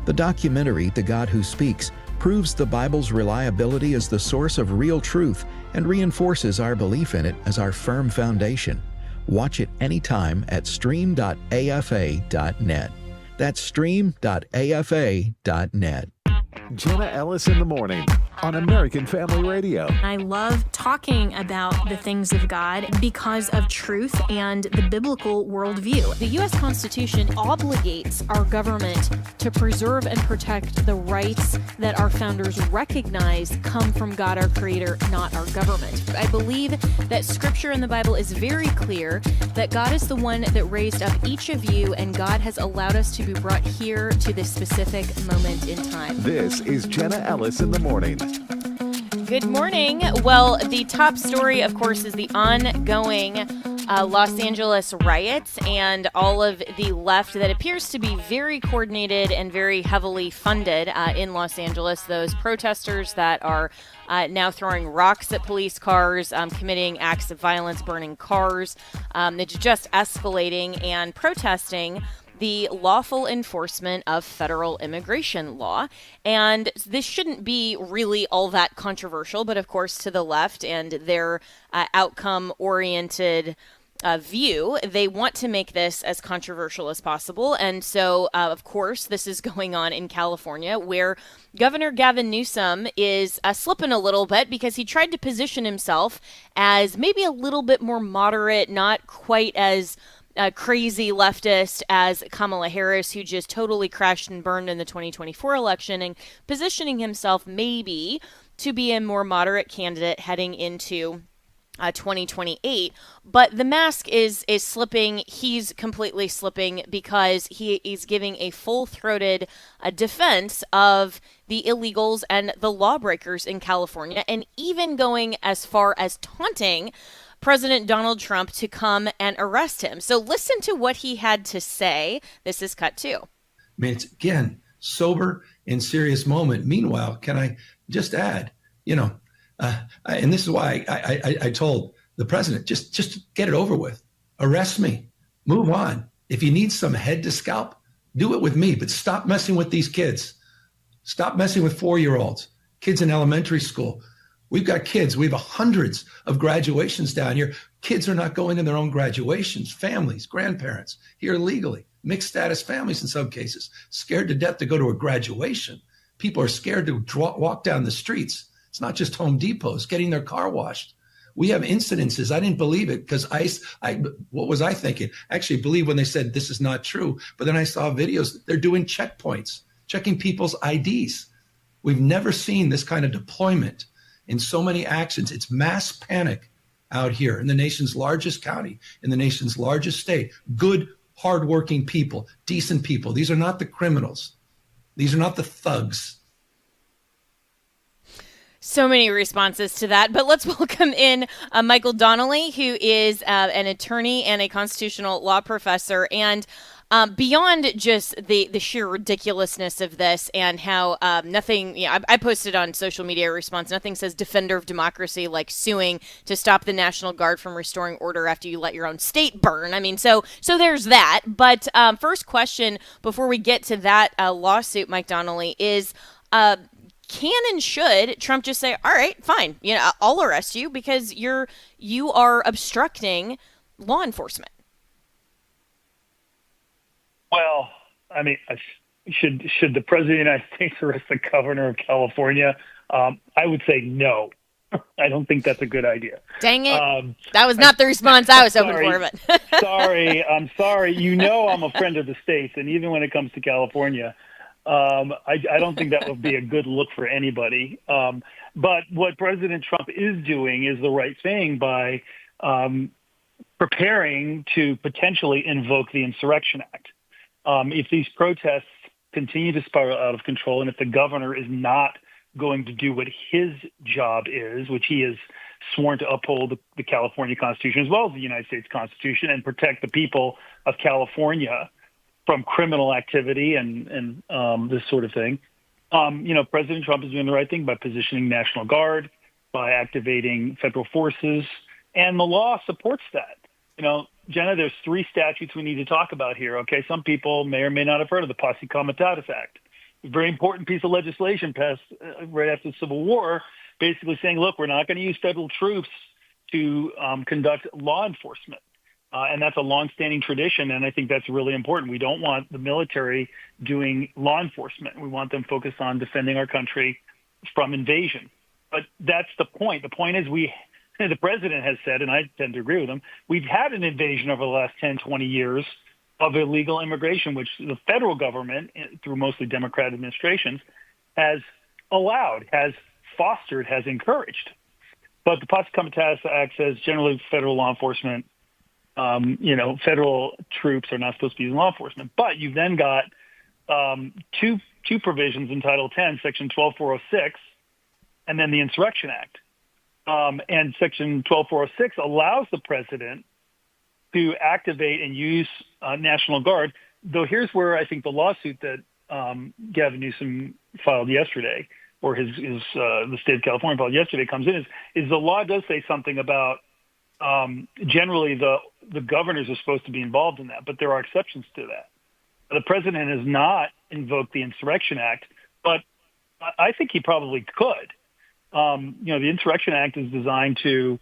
The documentary, The God Who Speaks, proves the Bible's reliability as the source of real truth and reinforces our belief in it as our firm foundation. Watch it anytime at stream.afa.net. That's stream.afa.net. Jenna Ellis in the morning on American Family Radio. I love talking about the things of God because of truth and the biblical worldview. The U.S. Constitution obligates our government to preserve and protect the rights that our founders recognize come from God, our Creator, not our government. I believe that Scripture in the Bible is very clear that God is the one that raised up each of you, and God has allowed us to be brought here to this specific moment in time. This is Jenna Ellis in the morning. Good morning. Well, the top story, of course, is the ongoing Los Angeles riots and all of the left that appears to be very coordinated and very heavily funded in Los Angeles. Those protesters that are now throwing rocks at police cars, committing acts of violence, burning cars. It's just escalating and protesting the lawful enforcement of federal immigration law. And this shouldn't be really all that controversial, but of course to the left and their outcome-oriented view, they want to make this as controversial as possible. And so, of course, this is going on in California, where Governor Gavin Newsom is slipping a little bit because he tried to position himself as maybe a little bit more moderate, not quite as crazy leftist as Kamala Harris, who just totally crashed and burned in the 2024 election, and positioning himself maybe to be a more moderate candidate heading into 2028. But the mask is slipping. He's completely slipping because he is giving a full-throated defense of the illegals and the lawbreakers in California, and even going as far as taunting President Donald Trump to come and arrest him. So listen to what he had to say. This is cut 2. I mean, it's, again, sober and serious moment. Meanwhile, can I just add, and this is why I told the president, just get it over with. Arrest me. Move on. If you need some head to scalp, do it with me, but stop messing with these kids. Stop messing with 4-year-olds, kids in elementary school. We've got kids. We have hundreds of graduations down here. Kids are not going to their own graduations. Families, grandparents here legally, mixed status families in some cases, scared to death to go to a graduation. People are scared to walk down the streets. It's not just Home Depots, getting their car washed. We have incidences. I didn't believe it because what was I thinking? I actually believed when they said this is not true. But then I saw videos. They're doing checkpoints, checking people's IDs. We've never seen this kind of deployment in so many actions. It's mass panic out here in the nation's largest county, in the nation's largest state. Good, hardworking people, decent people. These are not the criminals. These are not the thugs. So many responses to that, but let's welcome in Michael Donnelly, who is an attorney and a constitutional law professor. And beyond just the sheer ridiculousness of this and how nothing, I posted on social media a response, nothing says defender of democracy like suing to stop the National Guard from restoring order after you let your own state burn. I mean, so there's that. But first question before we get to that lawsuit, Mike Donnelly, is can and should Trump just say, all right, fine, I'll arrest you because you are obstructing law enforcement? Well, I mean, should the president of the United States arrest the governor of California? I would say no. I don't think that's a good idea. Dang it. That was not the response I was hoping for. But I'm sorry. I'm a friend of the states, and even when it comes to California, I don't think that would be a good look for anybody. But what President Trump is doing is the right thing by preparing to potentially invoke the Insurrection Act. If these protests continue to spiral out of control, and if the governor is not going to do what his job is, which he has sworn to uphold the California Constitution as well as the United States Constitution and protect the people of California from criminal activity and this sort of thing, President Trump is doing the right thing by positioning National Guard, by activating federal forces, and the law supports that. Jenna, there's 3 statutes we need to talk about here, okay? Some people may or may not have heard of the Posse Comitatus Act. very important piece of legislation passed right after the Civil War, basically saying, look, we're not going to use federal troops to conduct law enforcement. And that's a longstanding tradition, and I think that's really important. We don't want the military doing law enforcement. We want them focused on defending our country from invasion. But that's the point. The point is the president has said, and I tend to agree with him, we've had an invasion over the last 10, 20 years of illegal immigration, which the federal government, through mostly Democrat administrations, has allowed, has fostered, has encouraged. But the Posse Comitatus Act says generally federal law enforcement, federal troops are not supposed to be using law enforcement. But you've then got two provisions in Title 10, Section 12406, and then the Insurrection Act. And Section 12406 allows the president to activate and use National Guard, though here's where I think the lawsuit that Gavin Newsom filed yesterday, or the state of California filed yesterday, comes in, is the law does say something about generally the governors are supposed to be involved in that, but there are exceptions to that. The president has not invoked the Insurrection Act, but I think he probably could. The Insurrection Act is designed to,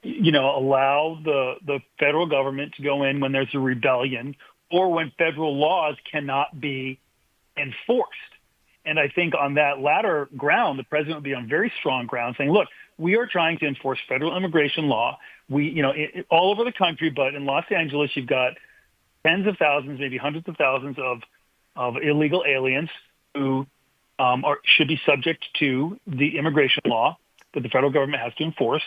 allow the federal government to go in when there's a rebellion or when federal laws cannot be enforced. And I think on that latter ground, the president would be on very strong ground saying, look, we are trying to enforce federal immigration law. All over the country, but in Los Angeles, you've got tens of thousands, maybe hundreds of thousands of illegal aliens who should be subject to the immigration law that the federal government has to enforce.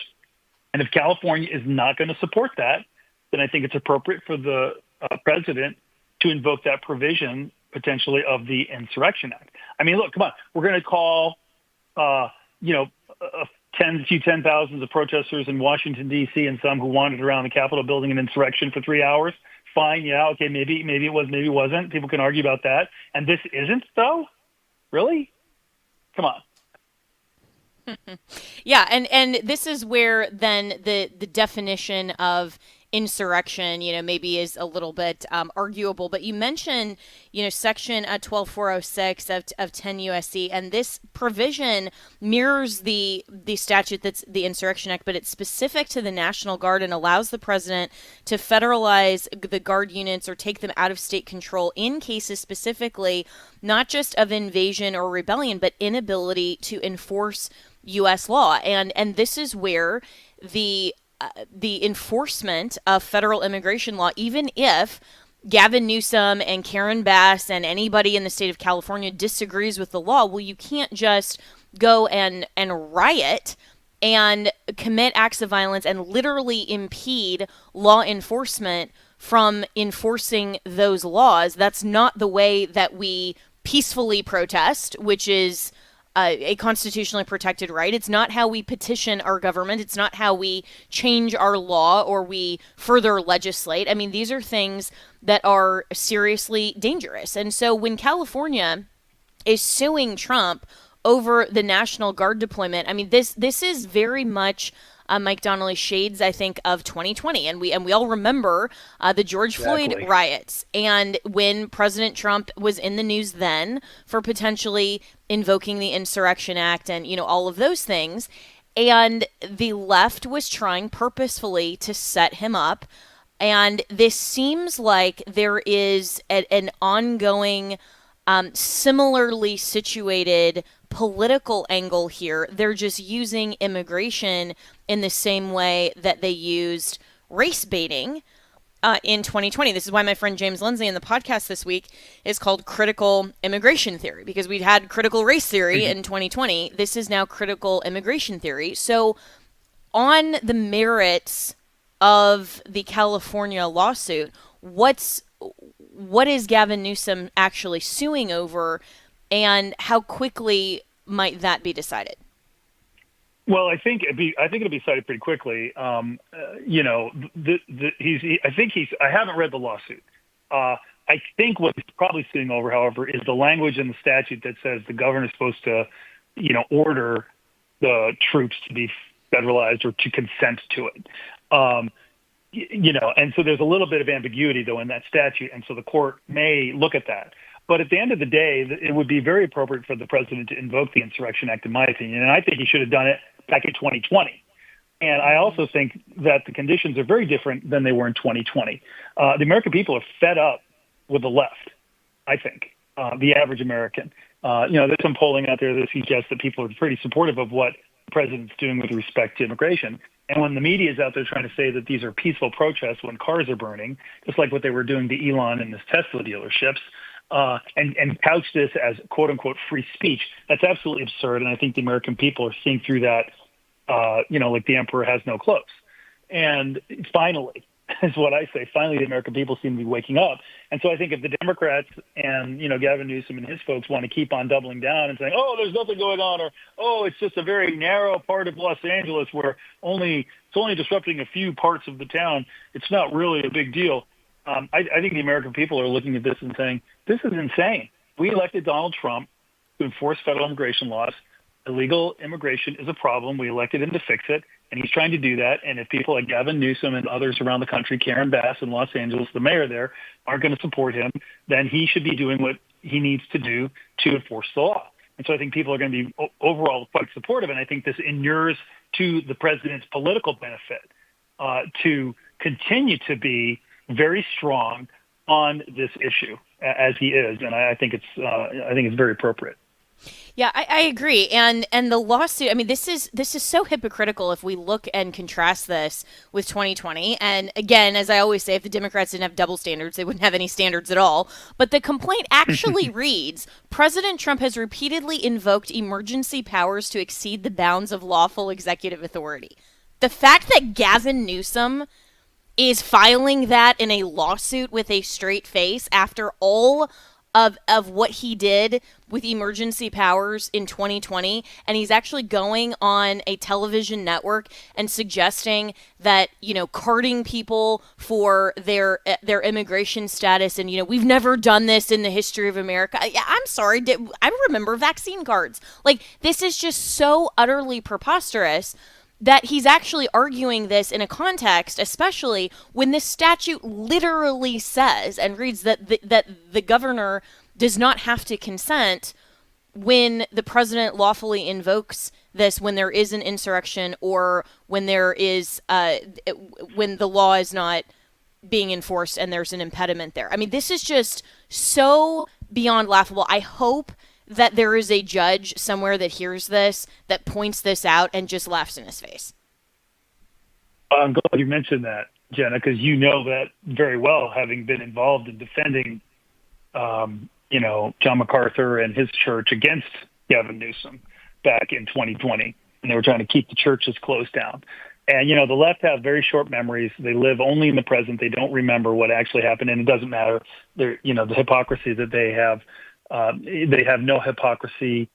And if California is not going to support that, then I think it's appropriate for the president to invoke that provision potentially of the Insurrection Act. I mean, look, come on, we're going to call, few 10,000s of protesters in Washington, D.C. and some who wandered around the Capitol building an insurrection for 3 hours. Fine, yeah, okay, maybe it was, maybe it wasn't. People can argue about that. And this isn't, though? Really? Come on. Yeah, and this is where then the definition of insurrection, maybe is a little bit arguable. But you mentioned, Section 12406 of 10 USC, and this provision mirrors the statute that's the Insurrection Act, but it's specific to the National Guard and allows the president to federalize the Guard units or take them out of state control in cases specifically, not just of invasion or rebellion, but inability to enforce U.S. law. And this is where the enforcement of federal immigration law, even if Gavin Newsom and Karen Bass and anybody in the state of California disagrees with the law, well, you can't just go and riot and commit acts of violence and literally impede law enforcement from enforcing those laws. That's not the way that we peacefully protest, which is a constitutionally protected right. It's not how we petition our government. It's not how we change our law or we further legislate. I mean, these are things that are seriously dangerous. And so when California is suing Trump over the National Guard deployment, I mean, this is very much Mike Donnelly shades, I think, of 2020. And we all remember the George Floyd riots. And when President Trump was in the news then for potentially invoking the Insurrection Act and, all of those things. And the left was trying purposefully to set him up. And this seems like there is an ongoing, similarly situated political angle here. They're just using immigration in the same way that they used race baiting in 2020. This is why my friend James Lindsay in the podcast this week is called critical immigration theory, because we'd had critical race theory in 2020. This is now critical immigration theory. So on the merits of the California lawsuit, what is Gavin Newsom actually suing over, and how quickly might that be decided? Well, I think it'll be decided pretty quickly. I haven't read the lawsuit. I think what he's probably suing over, however, is the language in the statute that says the governor is supposed to, order the troops to be federalized or to consent to it. And so there's a little bit of ambiguity though in that statute, and so the court may look at that. But at the end of the day, it would be very appropriate for the president to invoke the Insurrection Act, in my opinion. And I think he should have done it back in 2020. And I also think that the conditions are very different than they were in 2020. The American people are fed up with the left, I think, the average American. There's some polling out there that suggests that people are pretty supportive of what the president's doing with respect to immigration. And when the media is out there trying to say that these are peaceful protests when cars are burning, just like what they were doing to Elon and his Tesla dealerships, and couch this as quote unquote free speech, that's absolutely absurd. And I think the American people are seeing through that, like the emperor has no clothes. And finally, is what I say, finally the American people seem to be waking up. And so I think if the Democrats and, Gavin Newsom and his folks want to keep on doubling down and saying, oh, there's nothing going on, or, oh, it's just a very narrow part of Los Angeles where it's only disrupting a few parts of the town, it's not really a big deal. I think the American people are looking at this and saying, this is insane. We elected Donald Trump to enforce federal immigration laws. Illegal immigration is a problem. We elected him to fix it, and he's trying to do that. And if people like Gavin Newsom and others around the country, Karen Bass in Los Angeles, the mayor there, aren't going to support him, then he should be doing what he needs to do to enforce the law. And so I think people are going to be overall quite supportive, and I think this inures to the president's political benefit to continue to be very strong on this issue as he is, and I think it's very appropriate. Yeah, I agree. And the lawsuit, I mean, this is so hypocritical if we look and contrast this with 2020. And again, as I always say, if the Democrats didn't have double standards, they wouldn't have any standards at all. But the complaint actually reads, President Trump has repeatedly invoked emergency powers to exceed the bounds of lawful executive authority. The fact that Gavin Newsom is filing that in a lawsuit with a straight face after all of what he did with emergency powers in 2020, and he's actually going on a television network and suggesting that, carding people for their immigration status, and, we've never done this in the history of America. I'm sorry, I remember vaccine cards. Like, this is just so utterly preposterous that he's actually arguing this in a context, especially when this statute literally says and reads that the governor does not have to consent when the president lawfully invokes this, when there is an insurrection or when there is when the law is not being enforced and there's an impediment there. I mean, this is just so beyond laughable. I hope that there is a judge somewhere that hears this, that points this out and just laughs in his face. I'm glad you mentioned that, Jenna, because you know that very well, having been involved in defending, John MacArthur and his church against Gavin Newsom back in 2020, and they were trying to keep the churches closed down. And, the left have very short memories. They live only in the present. They don't remember what actually happened, and it doesn't matter. The hypocrisy that they have no hypocrisy,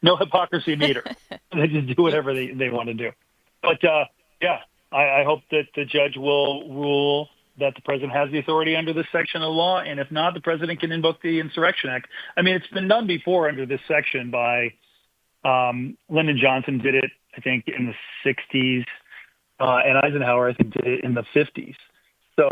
no hypocrisy meter. They just do whatever they want to do. But I hope that the judge will rule that the president has the authority under this section of the law, and if not, the president can invoke the Insurrection Act. I mean, it's been done before under this section by Lyndon Johnson did it, I think, in the 60s, and Eisenhower, I think, did it in the 50s. So